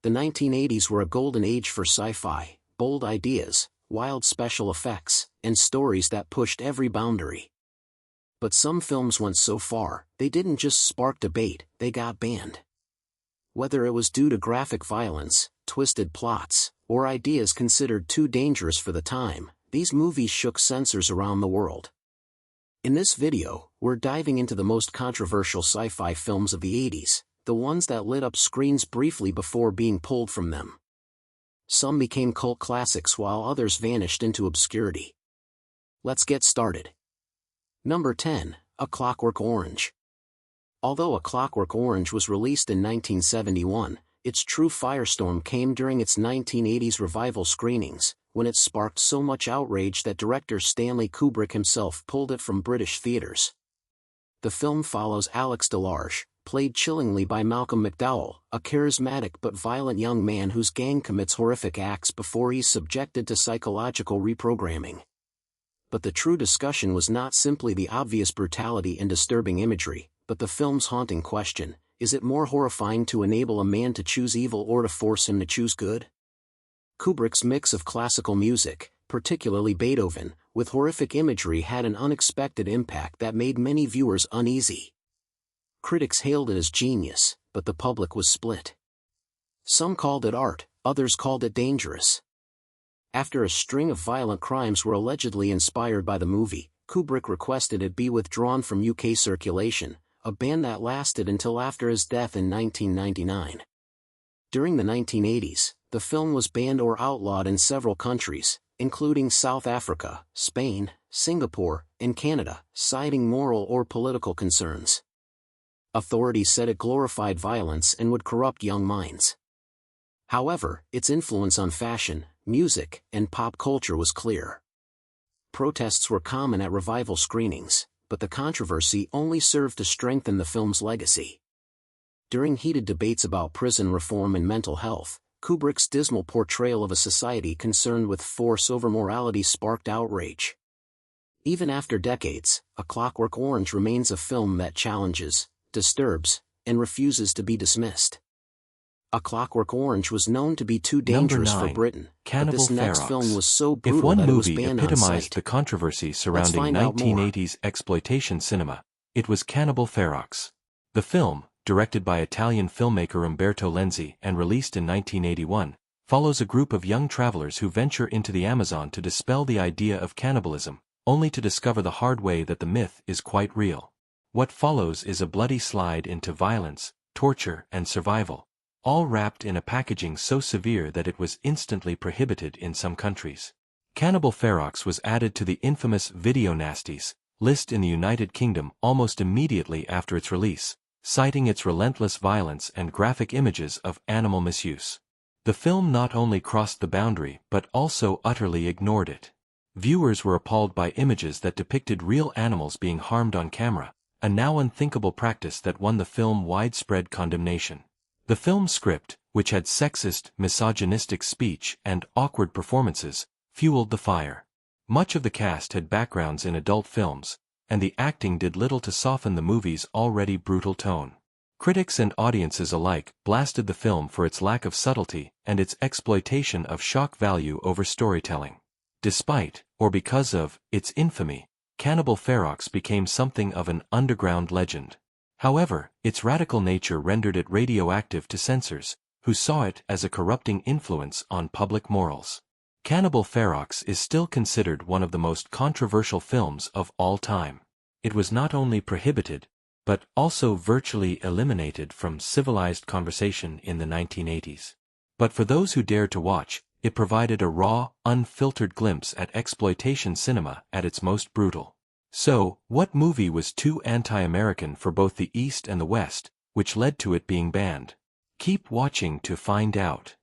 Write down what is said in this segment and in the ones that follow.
The 1980s were a golden age for sci-fi, bold ideas, wild special effects, and stories that pushed every boundary. But some films went so far, they didn't just spark debate, they got banned. Whether it was due to graphic violence, twisted plots, or ideas considered too dangerous for the time, these movies shook censors around the world. In this video, we're diving into the most controversial sci-fi films of the 80s, the ones that lit up screens briefly before being pulled from them. Some became cult classics while others vanished into obscurity. Let's get started. Number 10, A Clockwork Orange. Although A Clockwork Orange was released in 1971, its true firestorm came during its 1980s revival screenings, when it sparked so much outrage that director Stanley Kubrick himself pulled it from British theaters. The film follows Alex DeLarge, played chillingly by Malcolm McDowell, a charismatic but violent young man whose gang commits horrific acts before he's subjected to psychological reprogramming. But the true discussion was not simply the obvious brutality and disturbing imagery, but the film's haunting question: is it more horrifying to enable a man to choose evil or to force him to choose good? Kubrick's mix of classical music, particularly Beethoven, with horrific imagery had an unexpected impact that made many viewers uneasy. Critics hailed it as genius, but the public was split. Some called it art, others called it dangerous. After a string of violent crimes were allegedly inspired by the movie, Kubrick requested it be withdrawn from UK circulation, a ban that lasted until after his death in 1999. During the 1980s, the film was banned or outlawed in several countries, including South Africa, Spain, Singapore, and Canada, citing moral or political concerns. Authorities said it glorified violence and would corrupt young minds. However, its influence on fashion, music, and pop culture was clear. Protests were common at revival screenings, but the controversy only served to strengthen the film's legacy. During heated debates about prison reform and mental health, Kubrick's dismal portrayal of a society concerned with force over morality sparked outrage. Even after decades, A Clockwork Orange remains a film that challenges, disturbs, and refuses to be dismissed. A Clockwork Orange was known to be too dangerous for Britain, but this next film was so brutal that it was banned on sight. If one movie epitomized the controversy surrounding 1980s exploitation cinema, it was Cannibal Ferox. The film, directed by Italian filmmaker Umberto Lenzi and released in 1981, follows a group of young travelers who venture into the Amazon to dispel the idea of cannibalism, only to discover the hard way that the myth is quite real. What follows is a bloody slide into violence, torture, and survival, all wrapped in a packaging so severe that it was instantly prohibited in some countries. Cannibal Ferox was added to the infamous Video Nasties list in the United Kingdom almost immediately after its release, citing its relentless violence and graphic images of animal misuse. The film not only crossed the boundary but also utterly ignored it. Viewers were appalled by images that depicted real animals being harmed on camera, a now unthinkable practice that won the film widespread condemnation. The film's script, which had sexist, misogynistic speech and awkward performances, fueled the fire. Much of the cast had backgrounds in adult films, and the acting did little to soften the movie's already brutal tone. Critics and audiences alike blasted the film for its lack of subtlety and its exploitation of shock value over storytelling. Despite, or because of, its infamy, Cannibal Ferox became something of an underground legend. However, its radical nature rendered it radioactive to censors, who saw it as a corrupting influence on public morals. Cannibal Ferox is still considered one of the most controversial films of all time. It was not only prohibited, but also virtually eliminated from civilized conversation in the 1980s. But for those who dared to watch, it provided a raw, unfiltered glimpse at exploitation cinema at its most brutal. So, what movie was too anti-American for both the East and the West, which led to it being banned? Keep watching to find out.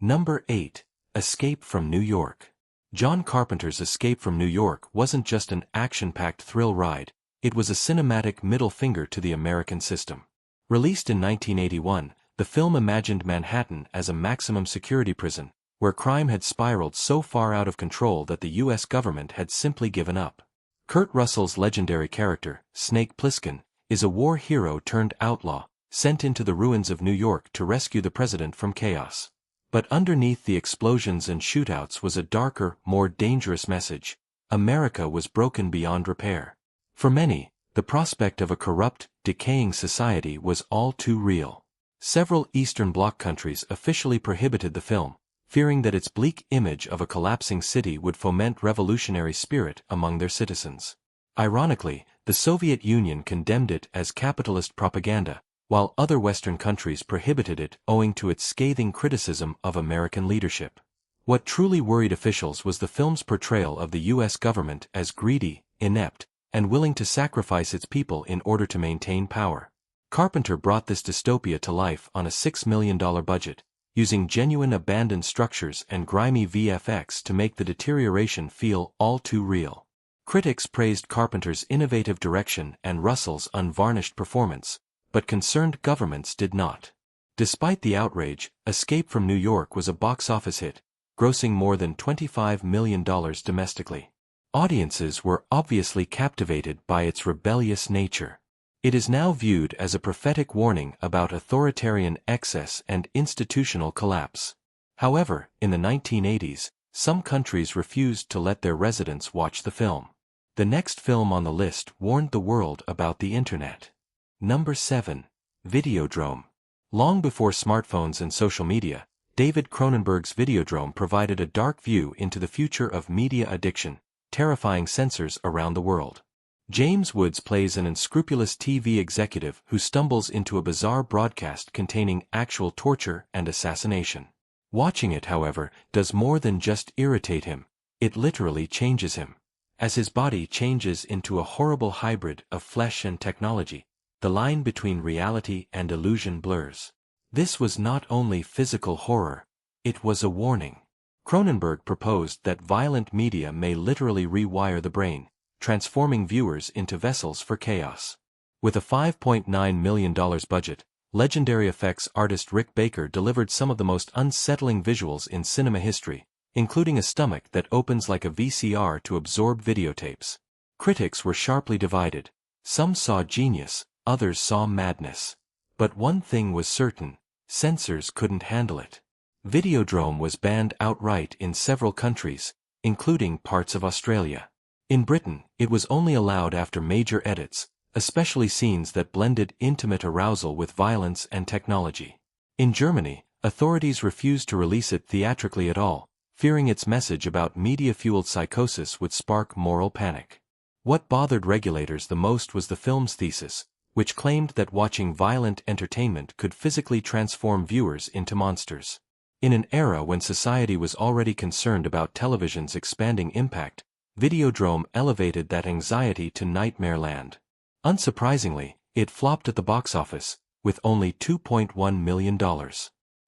Number 8. Escape from New York. John Carpenter's Escape from New York wasn't just an action-packed thrill ride, it was a cinematic middle finger to the American system. Released in 1981, the film imagined Manhattan as a maximum security prison, where crime had spiraled so far out of control that the U.S. government had simply given up. Kurt Russell's legendary character, Snake Plissken, is a war hero turned outlaw, sent into the ruins of New York to rescue the president from chaos. But underneath the explosions and shootouts was a darker, more dangerous message. America was broken beyond repair. For many, the prospect of a corrupt, decaying society was all too real. Several Eastern Bloc countries officially prohibited the film, fearing that its bleak image of a collapsing city would foment revolutionary spirit among their citizens. Ironically, the Soviet Union condemned it as capitalist propaganda, while other Western countries prohibited it owing to its scathing criticism of American leadership. What truly worried officials was the film's portrayal of the U.S. government as greedy, inept, and willing to sacrifice its people in order to maintain power. Carpenter brought this dystopia to life on a $6 million budget, using genuine abandoned structures and grimy VFX to make the deterioration feel all too real. Critics praised Carpenter's innovative direction and Russell's unvarnished performance, but concerned governments did not. Despite the outrage, Escape from New York was a box office hit, grossing more than $25 million domestically. Audiences were obviously captivated by its rebellious nature. It is now viewed as a prophetic warning about authoritarian excess and institutional collapse. However, in the 1980s, some countries refused to let their residents watch the film. The next film on the list warned the world about the Internet. Number 7. Videodrome. Long before smartphones and social media, David Cronenberg's Videodrome provided a dark view into the future of media addiction, terrifying censors around the world. James Woods plays an unscrupulous TV executive who stumbles into a bizarre broadcast containing actual torture and assassination. Watching it, however, does more than just irritate him, it literally changes him. As his body changes into a horrible hybrid of flesh and technology, the line between reality and illusion blurs. This was not only physical horror, it was a warning. Cronenberg proposed that violent media may literally rewire the brain, transforming viewers into vessels for chaos. With a $5.9 million budget, legendary effects artist Rick Baker delivered some of the most unsettling visuals in cinema history, including a stomach that opens like a VCR to absorb videotapes. Critics were sharply divided. Some saw genius, others saw madness. But one thing was certain, censors couldn't handle it. Videodrome was banned outright in several countries, including parts of Australia. In Britain, it was only allowed after major edits, especially scenes that blended intimate arousal with violence and technology. In Germany, authorities refused to release it theatrically at all, fearing its message about media-fueled psychosis would spark moral panic. What bothered regulators the most was the film's thesis, which claimed that watching violent entertainment could physically transform viewers into monsters. In an era when society was already concerned about television's expanding impact, Videodrome elevated that anxiety to nightmare land. Unsurprisingly, it flopped at the box office, with only $2.1 million.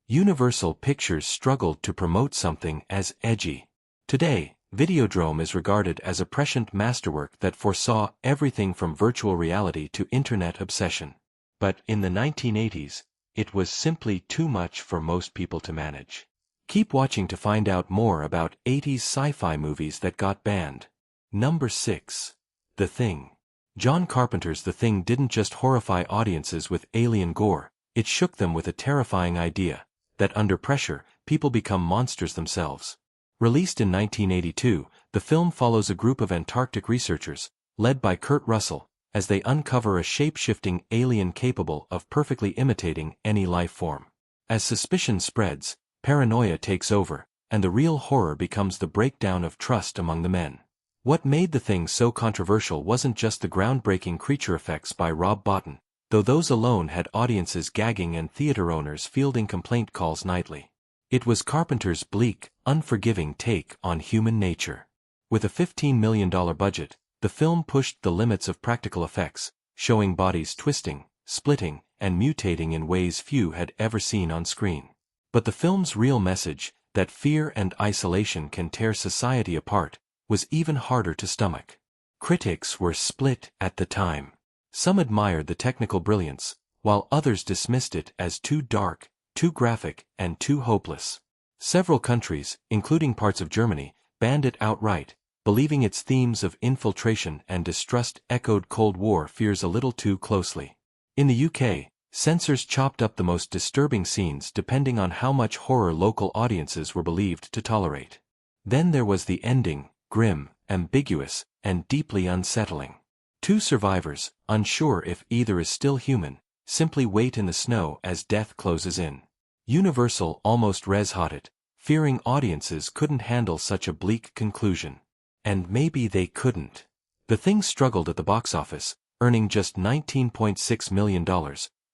Universal Pictures struggled to promote something as edgy. Today, Videodrome is regarded as a prescient masterwork that foresaw everything from virtual reality to internet obsession. But in the 1980s, it was simply too much for most people to manage. Keep watching to find out more about 80s sci-fi movies that got banned. Number 6. The Thing. John Carpenter's The Thing didn't just horrify audiences with alien gore, it shook them with a terrifying idea that under pressure, people become monsters themselves. Released in 1982, the film follows a group of Antarctic researchers, led by Kurt Russell, as they uncover a shape-shifting alien capable of perfectly imitating any life form. As suspicion spreads, paranoia takes over, and the real horror becomes the breakdown of trust among the men. What made The Thing so controversial wasn't just the groundbreaking creature effects by Rob Bottin, though those alone had audiences gagging and theater owners fielding complaint calls nightly. It was Carpenter's bleak, unforgiving take on human nature. With a $15 million budget, the film pushed the limits of practical effects, showing bodies twisting, splitting, and mutating in ways few had ever seen on screen. But the film's real message, that fear and isolation can tear society apart, was even harder to stomach. Critics were split at the time. Some admired the technical brilliance, while others dismissed it as too dark, too graphic, and too hopeless. Several countries, including parts of Germany, banned it outright, believing its themes of infiltration and distrust echoed Cold War fears a little too closely. In the UK, Censors chopped up the most disturbing scenes depending on how much horror local audiences were believed to tolerate. Then there was the ending, grim, ambiguous, and deeply unsettling. Two survivors, unsure if either is still human, simply wait in the snow as death closes in. Universal almost res-hot, fearing audiences couldn't handle such a bleak conclusion. And maybe they couldn't. The thing struggled at the box office, earning just $19.6 million,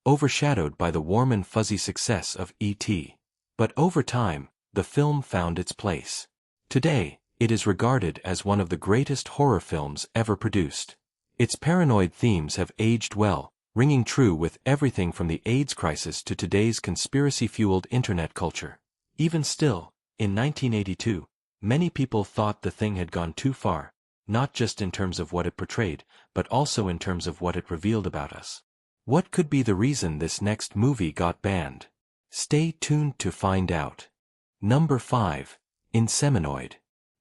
overshadowed by the warm and fuzzy success of E.T. But over time, the film found its place. Today, it is regarded as one of the greatest horror films ever produced. Its paranoid themes have aged well, ringing true with everything from the AIDS crisis to today's conspiracy-fueled internet culture. Even still, in 1982, many people thought The Thing had gone too far, not just in terms of what it portrayed, but also in terms of what it revealed about us. What could be the reason this next movie got banned? Stay tuned to find out. Number 5. Inseminoid.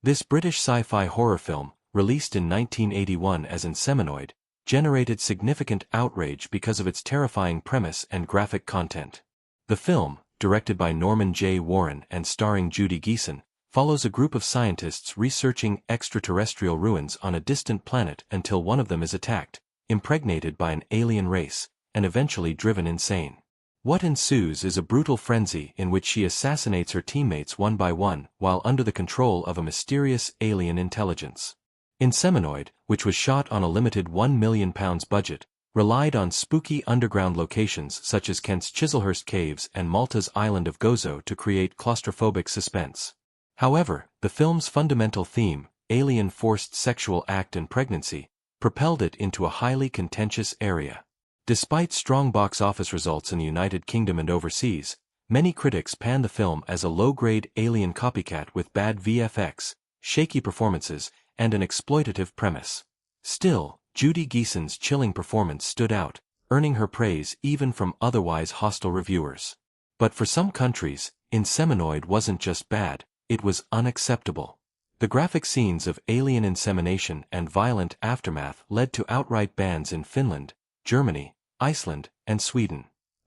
This British sci-fi horror film, released in 1981 as Inseminoid, generated significant outrage because of its terrifying premise and graphic content. The film, directed by Norman J. Warren and starring Judy Geeson, follows a group of scientists researching extraterrestrial ruins on a distant planet until one of them is attacked, impregnated by an alien race, and eventually driven insane. What ensues is a brutal frenzy in which she assassinates her teammates one by one while under the control of a mysterious alien intelligence. Inseminoid, which was shot on a limited £1 million budget, relied on spooky underground locations such as Kent's Chislehurst Caves and Malta's island of Gozo to create claustrophobic suspense. However, the film's fundamental theme, alien forced sexual act and pregnancy, propelled it into a highly contentious area. Despite strong box office results in the United Kingdom and overseas, many critics panned the film as a low-grade alien copycat with bad VFX, shaky performances, and an exploitative premise. Still, Judy Geeson's chilling performance stood out, earning her praise even from otherwise hostile reviewers. But for some countries, Inseminoid wasn't just bad, it was unacceptable. The graphic scenes of alien insemination and violent aftermath led to outright bans in Finland, Germany, Iceland, and Sweden.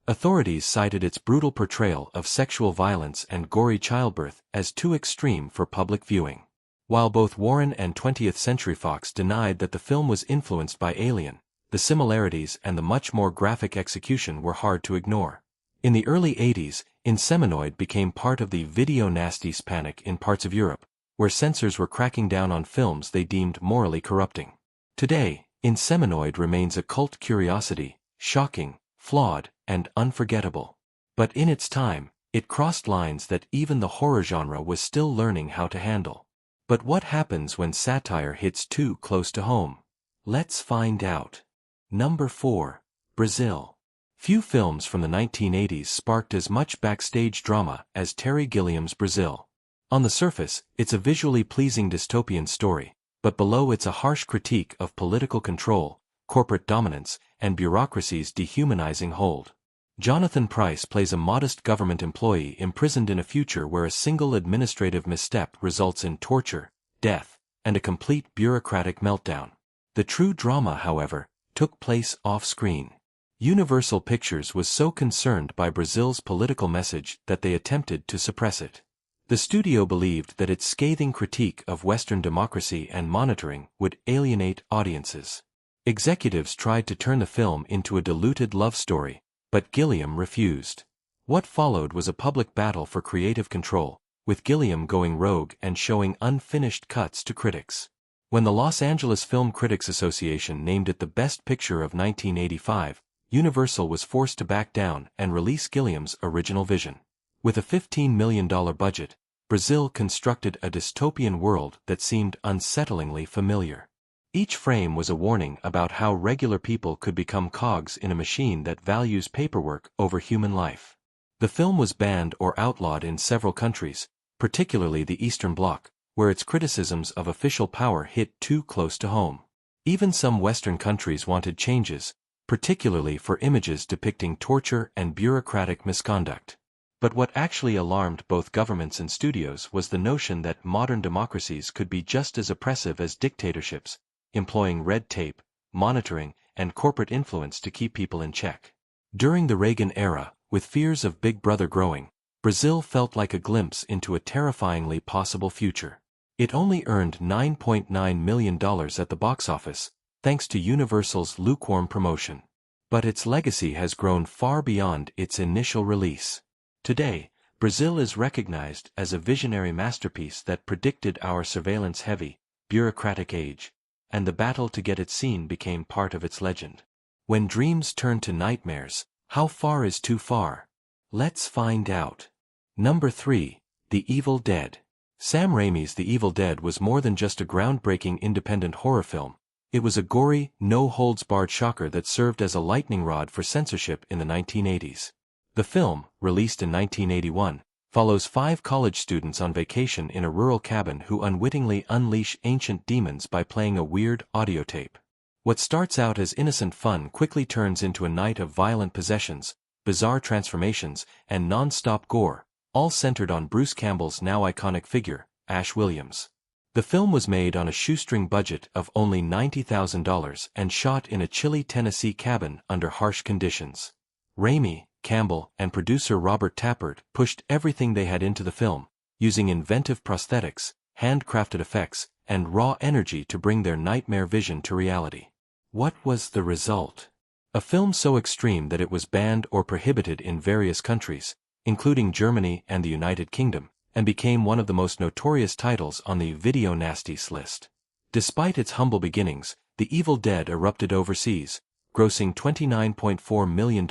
Authorities cited its brutal portrayal of sexual violence and gory childbirth as too extreme for public viewing. While both Warren and 20th Century Fox denied that the film was influenced by Alien, the similarities and the much more graphic execution were hard to ignore. In the early 80s, Inseminoid became part of the video nasties panic in parts of Europe, where censors were cracking down on films they deemed morally corrupting. Today, Inseminoid remains a cult curiosity, shocking, flawed, and unforgettable. But in its time, it crossed lines that even the horror genre was still learning how to handle. But what happens when satire hits too close to home? Let's find out. Number 4. Brazil. Few films from the 1980s sparked as much backstage drama as Terry Gilliam's Brazil. On the surface, it's a visually pleasing dystopian story, but below it's a harsh critique of political control, corporate dominance, and bureaucracy's dehumanizing hold. Jonathan Pryce plays a modest government employee imprisoned in a future where a single administrative misstep results in torture, death, and a complete bureaucratic meltdown. The true drama, however, took place off-screen. Universal Pictures was so concerned by Brazil's political message that they attempted to suppress it. The studio believed that its scathing critique of Western democracy and monitoring would alienate audiences. Executives tried to turn the film into a diluted love story, but Gilliam refused. What followed was a public battle for creative control, with Gilliam going rogue and showing unfinished cuts to critics. When the Los Angeles Film Critics Association named it the best picture of 1985, Universal was forced to back down and release Gilliam's original vision. With a $15 million budget, Brazil constructed a dystopian world that seemed unsettlingly familiar. Each frame was a warning about how regular people could become cogs in a machine that values paperwork over human life. The film was banned or outlawed in several countries, particularly the Eastern Bloc, where its criticisms of official power hit too close to home. Even some Western countries wanted changes, particularly for images depicting torture and bureaucratic misconduct. But what actually alarmed both governments and studios was the notion that modern democracies could be just as oppressive as dictatorships, employing red tape, monitoring, and corporate influence to keep people in check. During the Reagan era, with fears of Big Brother growing, Brazil felt like a glimpse into a terrifyingly possible future. It only earned $9.9 million at the box office, thanks to Universal's lukewarm promotion. But its legacy has grown far beyond its initial release. Today, Brazil is recognized as a visionary masterpiece that predicted our surveillance-heavy, bureaucratic age, and the battle to get it seen became part of its legend. When dreams turn to nightmares, how far is too far? Let's find out. Number 3. The Evil Dead. Sam Raimi's The Evil Dead was more than just a groundbreaking independent horror film. It was a gory, no-holds-barred shocker that served as a lightning rod for censorship in the 1980s. The film, released in 1981, follows 5 college students on vacation in a rural cabin who unwittingly unleash ancient demons by playing a weird audio tape. What starts out as innocent fun quickly turns into a night of violent possessions, bizarre transformations, and non-stop gore, all centered on Bruce Campbell's now iconic figure, Ash Williams. The film was made on a shoestring budget of only $90,000 and shot in a chilly Tennessee cabin under harsh conditions. Raimi, Campbell, and producer Robert Tappert pushed everything they had into the film, using inventive prosthetics, handcrafted effects, and raw energy to bring their nightmare vision to reality. What was the result? A film so extreme that it was banned or prohibited in various countries, including Germany and the United Kingdom, and became one of the most notorious titles on the Video Nasties list. Despite its humble beginnings, The Evil Dead erupted overseas, grossing $29.4 million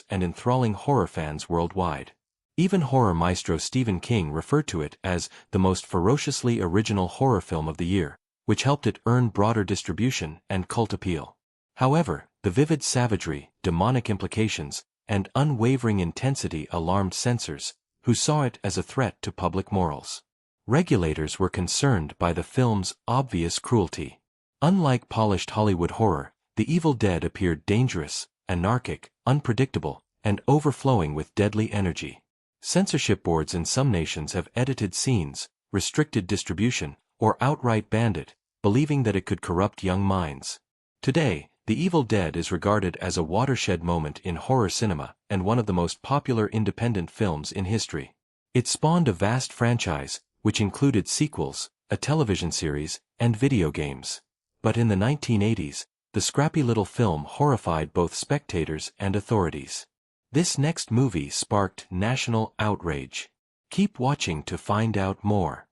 and enthralling horror fans worldwide. Even horror maestro Stephen King referred to it as the most ferociously original horror film of the year, which helped it earn broader distribution and cult appeal. However, the vivid savagery, demonic implications, and unwavering intensity alarmed censors, who saw it as a threat to public morals. Regulators were concerned by the film's obvious cruelty. Unlike polished Hollywood horror, The Evil Dead appeared dangerous, anarchic, unpredictable, and overflowing with deadly energy. Censorship boards in some nations have edited scenes, restricted distribution, or outright banned it, believing that it could corrupt young minds. Today, The Evil Dead is regarded as a watershed moment in horror cinema and one of the most popular independent films in history. It spawned a vast franchise, which included sequels, a television series, and video games. But in the 1980s, the scrappy little film horrified both spectators and authorities. This next movie sparked national outrage. Keep watching to find out more.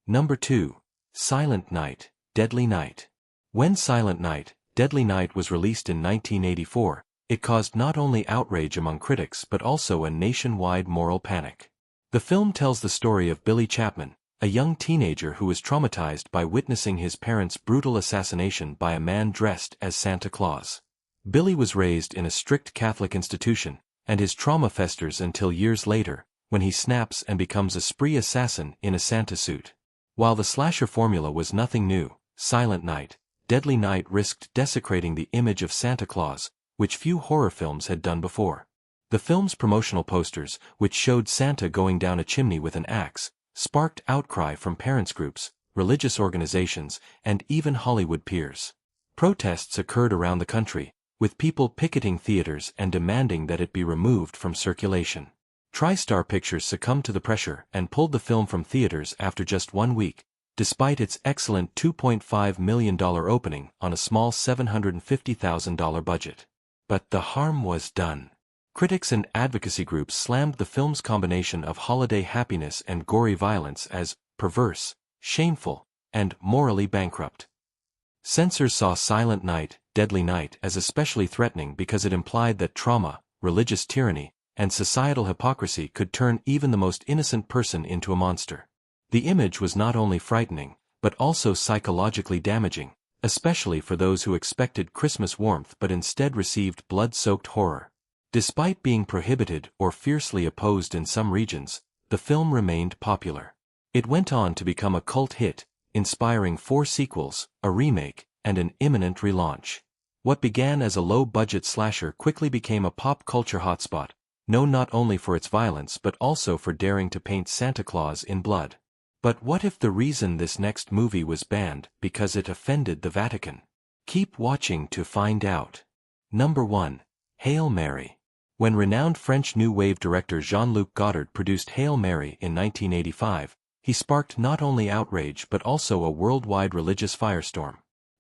Number 2. Silent Night, Deadly Night. When Silent Night, Deadly Night was released in 1984, it caused not only outrage among critics but also a nationwide moral panic. The film tells the story of Billy Chapman, a young teenager who was traumatized by witnessing his parents' brutal assassination by a man dressed as Santa Claus. Billy was raised in a strict Catholic institution, and his trauma festers until years later, when he snaps and becomes a spree assassin in a Santa suit. While the slasher formula was nothing new, Silent Night, Deadly Night risked desecrating the image of Santa Claus, which few horror films had done before. The film's promotional posters, which showed Santa going down a chimney with an axe, sparked outcry from parents' groups, religious organizations, and even Hollywood peers. Protests occurred around the country, with people picketing theaters and demanding that it be removed from circulation. TriStar Pictures succumbed to the pressure and pulled the film from theaters after just 1 week, despite its excellent $2.5 million opening on a small $750,000 budget. But the harm was done. Critics and advocacy groups slammed the film's combination of holiday happiness and gory violence as perverse, shameful, and morally bankrupt. Censors saw Silent Night, Deadly Night as especially threatening because it implied that trauma, religious tyranny, and societal hypocrisy could turn even the most innocent person into a monster. The image was not only frightening, but also psychologically damaging, especially for those who expected Christmas warmth but instead received blood-soaked horror. Despite being prohibited or fiercely opposed in some regions, the film remained popular. It went on to become a cult hit, inspiring 4 sequels, a remake, and an imminent relaunch. What began as a low-budget slasher quickly became a pop culture hotspot, known not only for its violence but also for daring to paint Santa Claus in blood. But what if the reason this next movie was banned because it offended the Vatican? Keep watching to find out. Number 1. Hail Mary. When renowned French New Wave director Jean-Luc Godard produced Hail Mary in 1985, he sparked not only outrage but also a worldwide religious firestorm.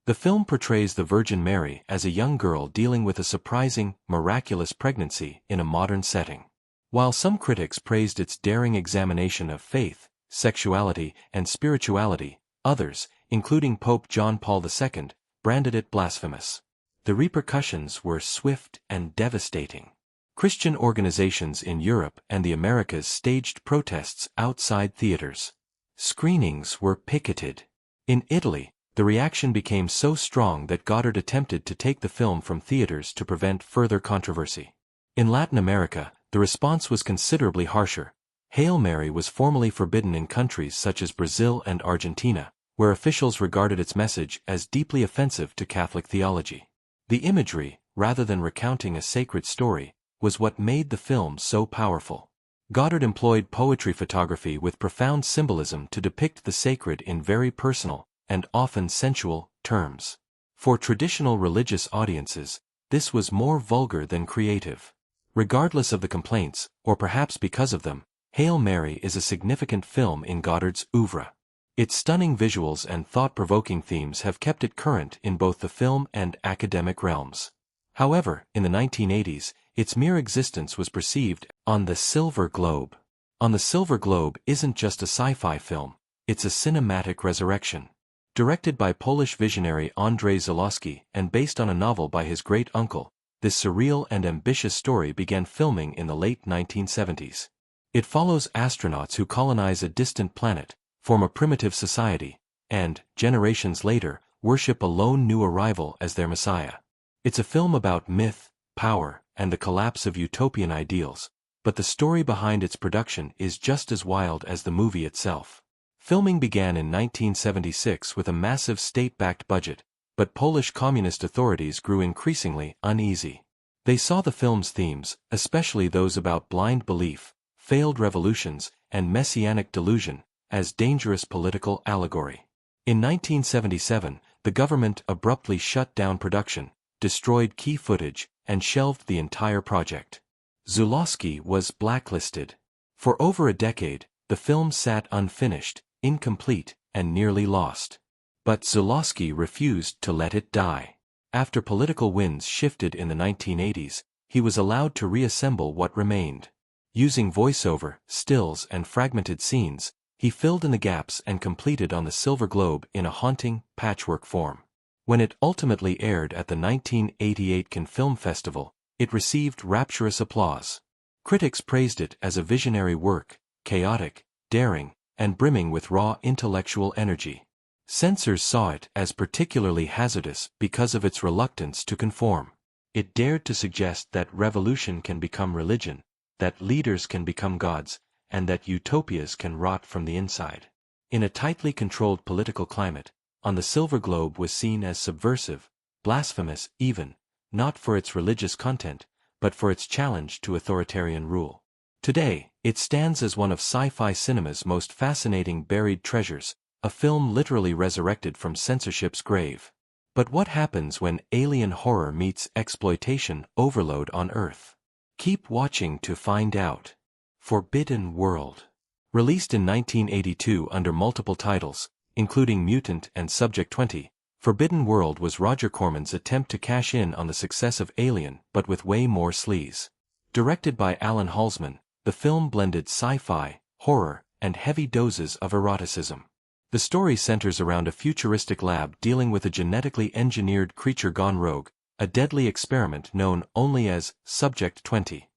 The film portrays the Virgin Mary as a young girl dealing with a surprising, miraculous pregnancy in a modern setting. While some critics praised its daring examination of faith, sexuality, and spirituality, others, including Pope John Paul II, branded it blasphemous. The repercussions were swift and devastating. Christian organizations in Europe and the Americas staged protests outside theaters. Screenings were picketed. In Italy, the reaction became so strong that Godard attempted to take the film from theaters to prevent further controversy. In Latin America, the response was considerably harsher. Hail Mary was formally forbidden in countries such as Brazil and Argentina, where officials regarded its message as deeply offensive to Catholic theology. The imagery, rather than recounting a sacred story, was what made the film so powerful. Godard employed poetry photography with profound symbolism to depict the sacred in very personal, and often sensual, terms. For traditional religious audiences, this was more vulgar than creative. Regardless of the complaints, or perhaps because of them, Hail Mary is a significant film in Godard's oeuvre. Its stunning visuals and thought-provoking themes have kept it current in both the film and academic realms. However, in the 1980s, its mere existence was perceived on the Silver Globe. On the Silver Globe isn't just a sci-fi film, it's a cinematic resurrection. Directed by Polish visionary Andrzej Zulawski and based on a novel by his great-uncle, this surreal and ambitious story began filming in the late 1970s. It follows astronauts who colonize a distant planet, form a primitive society, and, generations later, worship a lone new arrival as their messiah. It's a film about myth, power, and the collapse of utopian ideals, but the story behind its production is just as wild as the movie itself. Filming began in 1976 with a massive state-backed budget, but Polish communist authorities grew increasingly uneasy. They saw the film's themes, especially those about blind belief, failed revolutions, and messianic delusion, as dangerous political allegory. In 1977, the government abruptly shut down production, destroyed key footage, and shelved the entire project. Zulawski was blacklisted. For over a decade, the film sat unfinished, incomplete, and nearly lost. But Zulawski refused to let it die. After political winds shifted in the 1980s, he was allowed to reassemble what remained. Using voiceover, stills, and fragmented scenes, he filled in the gaps and completed on the Silver Globe in a haunting, patchwork form. When it ultimately aired at the 1988 Cannes Film Festival, it received rapturous applause. Critics praised it as a visionary work, chaotic, daring, and brimming with raw intellectual energy. Censors saw it as particularly hazardous because of its reluctance to conform. It dared to suggest that revolution can become religion, that leaders can become gods, and that utopias can rot from the inside. In a tightly controlled political climate, On the Silver Globe was seen as subversive, blasphemous even, not for its religious content, but for its challenge to authoritarian rule. Today, it stands as one of sci-fi cinema's most fascinating buried treasures, a film literally resurrected from censorship's grave. But what happens when alien horror meets exploitation overload on Earth? Keep watching to find out. Forbidden World. Released in 1982 under multiple titles, including Mutant and Subject 20, Forbidden World was Roger Corman's attempt to cash in on the success of Alien but with way more sleaze. Directed by Alan Halsman, the film blended sci-fi, horror, and heavy doses of eroticism. The story centers around a futuristic lab dealing with a genetically engineered creature gone rogue, a deadly experiment known only as Subject 20.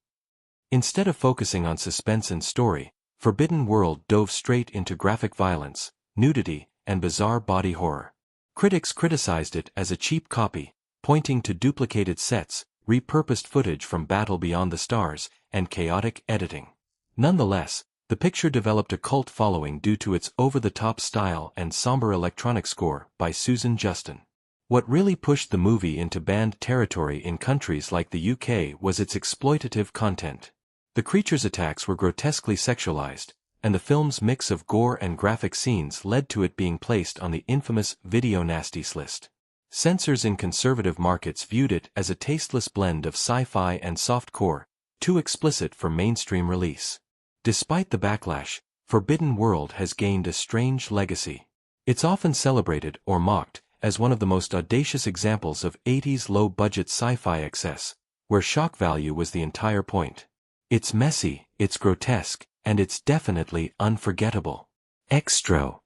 Instead of focusing on suspense and story, Forbidden World dove straight into graphic violence, nudity, and bizarre body horror. Critics criticized it as a cheap copy, pointing to duplicated sets, repurposed footage from Battle Beyond the Stars, and chaotic editing. Nonetheless, the picture developed a cult following due to its over-the-top style and somber electronic score by Susan Justin. What really pushed the movie into banned territory in countries like the UK was its exploitative content. The creature's attacks were grotesquely sexualized, and the film's mix of gore and graphic scenes led to it being placed on the infamous Video Nasties list. Censors in conservative markets viewed it as a tasteless blend of sci-fi and softcore, too explicit for mainstream release. Despite the backlash, Forbidden World has gained a strange legacy. It's often celebrated or mocked as one of the most audacious examples of 80s low-budget sci-fi excess, where shock value was the entire point. It's messy, it's grotesque, and it's definitely unforgettable. Extro,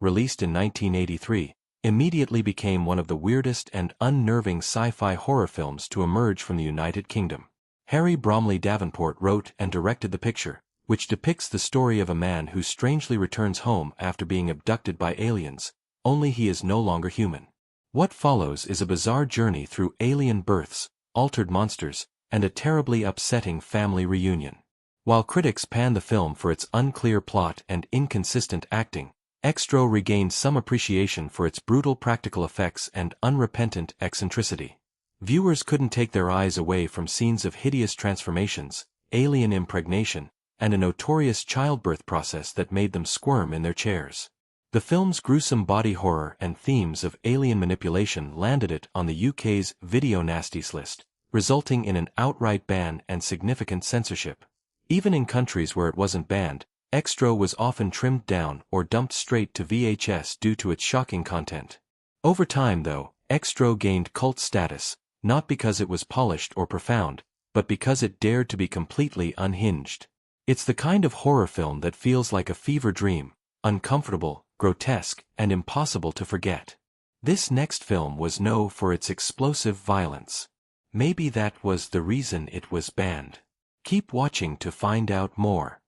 released in 1983, immediately became one of the weirdest and unnerving sci-fi horror films to emerge from the United Kingdom. Harry Bromley Davenport wrote and directed the picture, which depicts the story of a man who strangely returns home after being abducted by aliens, only he is no longer human. What follows is a bizarre journey through alien births, altered monsters, and a terribly upsetting family reunion. While critics panned the film for its unclear plot and inconsistent acting, Extro regained some appreciation for its brutal practical effects and unrepentant eccentricity. Viewers couldn't take their eyes away from scenes of hideous transformations, alien impregnation, and a notorious childbirth process that made them squirm in their chairs. The film's gruesome body horror and themes of alien manipulation landed it on the UK's Video Nasties list, resulting in an outright ban and significant censorship. Even in countries where it wasn't banned, Extro was often trimmed down or dumped straight to VHS due to its shocking content. Over time, though, Extro gained cult status, not because it was polished or profound, but because it dared to be completely unhinged. It's the kind of horror film that feels like a fever dream, uncomfortable, grotesque, and impossible to forget. This next film was known for its explosive violence. Maybe that was the reason it was banned. Keep watching to find out more.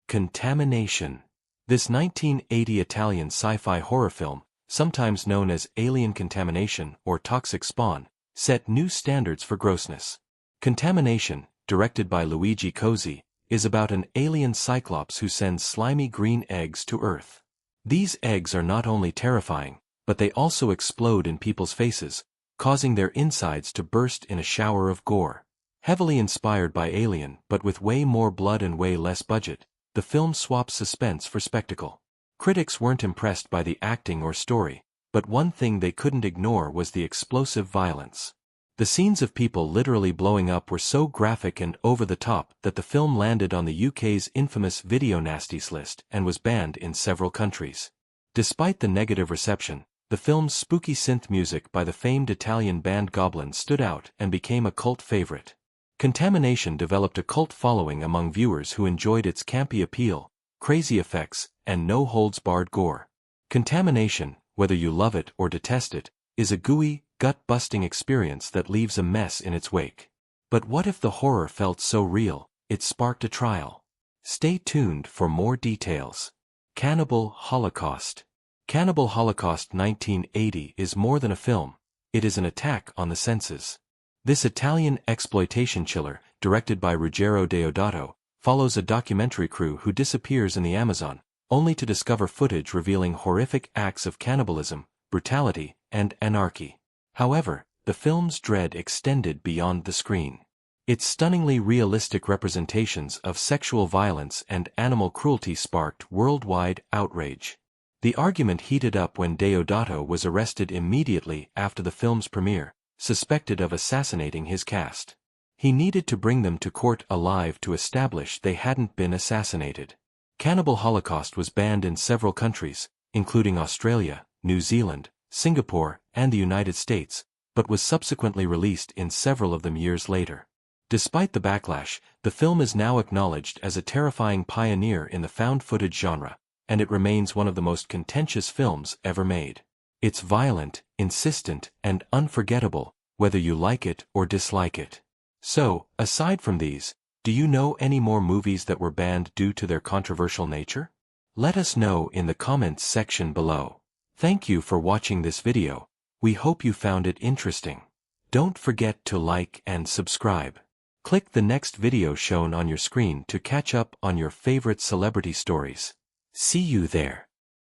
Contamination. This 1980 Italian sci-fi horror film, sometimes known as Alien Contamination or Toxic Spawn, set new standards for grossness. Contamination, directed by Luigi Cozzi, is about an alien cyclops who sends slimy green eggs to Earth. These eggs are not only terrifying, but they also explode in people's faces, causing their insides to burst in a shower of gore. Heavily inspired by Alien but with way more blood and way less budget, the film swaps suspense for spectacle. Critics weren't impressed by the acting or story, but one thing they couldn't ignore was the explosive violence. The scenes of people literally blowing up were so graphic and over-the-top that the film landed on the UK's infamous Video Nasties list and was banned in several countries. Despite the negative reception, the film's spooky synth music by the famed Italian band Goblin stood out and became a cult favorite. Contamination developed a cult following among viewers who enjoyed its campy appeal, crazy effects, and no-holds-barred gore. Contamination, whether you love it or detest it, is a gooey, gut-busting experience that leaves a mess in its wake. But what if the horror felt so real, it sparked a trial? Stay tuned for more details. Cannibal Holocaust. Cannibal Holocaust 1980 is more than a film, it is an attack on the senses. This Italian exploitation chiller, directed by Ruggero Deodato, follows a documentary crew who disappears in the Amazon, only to discover footage revealing horrific acts of cannibalism, brutality, and anarchy. However, the film's dread extended beyond the screen. Its stunningly realistic representations of sexual violence and animal cruelty sparked worldwide outrage. The argument heated up when Deodato was arrested immediately after the film's premiere, suspected of assassinating his cast. He needed to bring them to court alive to establish they hadn't been assassinated. Cannibal Holocaust was banned in several countries, including Australia, New Zealand, Singapore, and the United States, but was subsequently released in several of them years later. Despite the backlash, the film is now acknowledged as a terrifying pioneer in the found footage genre, and it remains one of the most contentious films ever made. It's violent, insistent, and unforgettable, whether you like it or dislike it. So, aside from these, do you know any more movies that were banned due to their controversial nature? Let us know in the comments section below. Thank you for watching this video. We hope you found it interesting. Don't forget to like and subscribe. Click the next video shown on your screen to catch up on your favorite celebrity stories. See you there.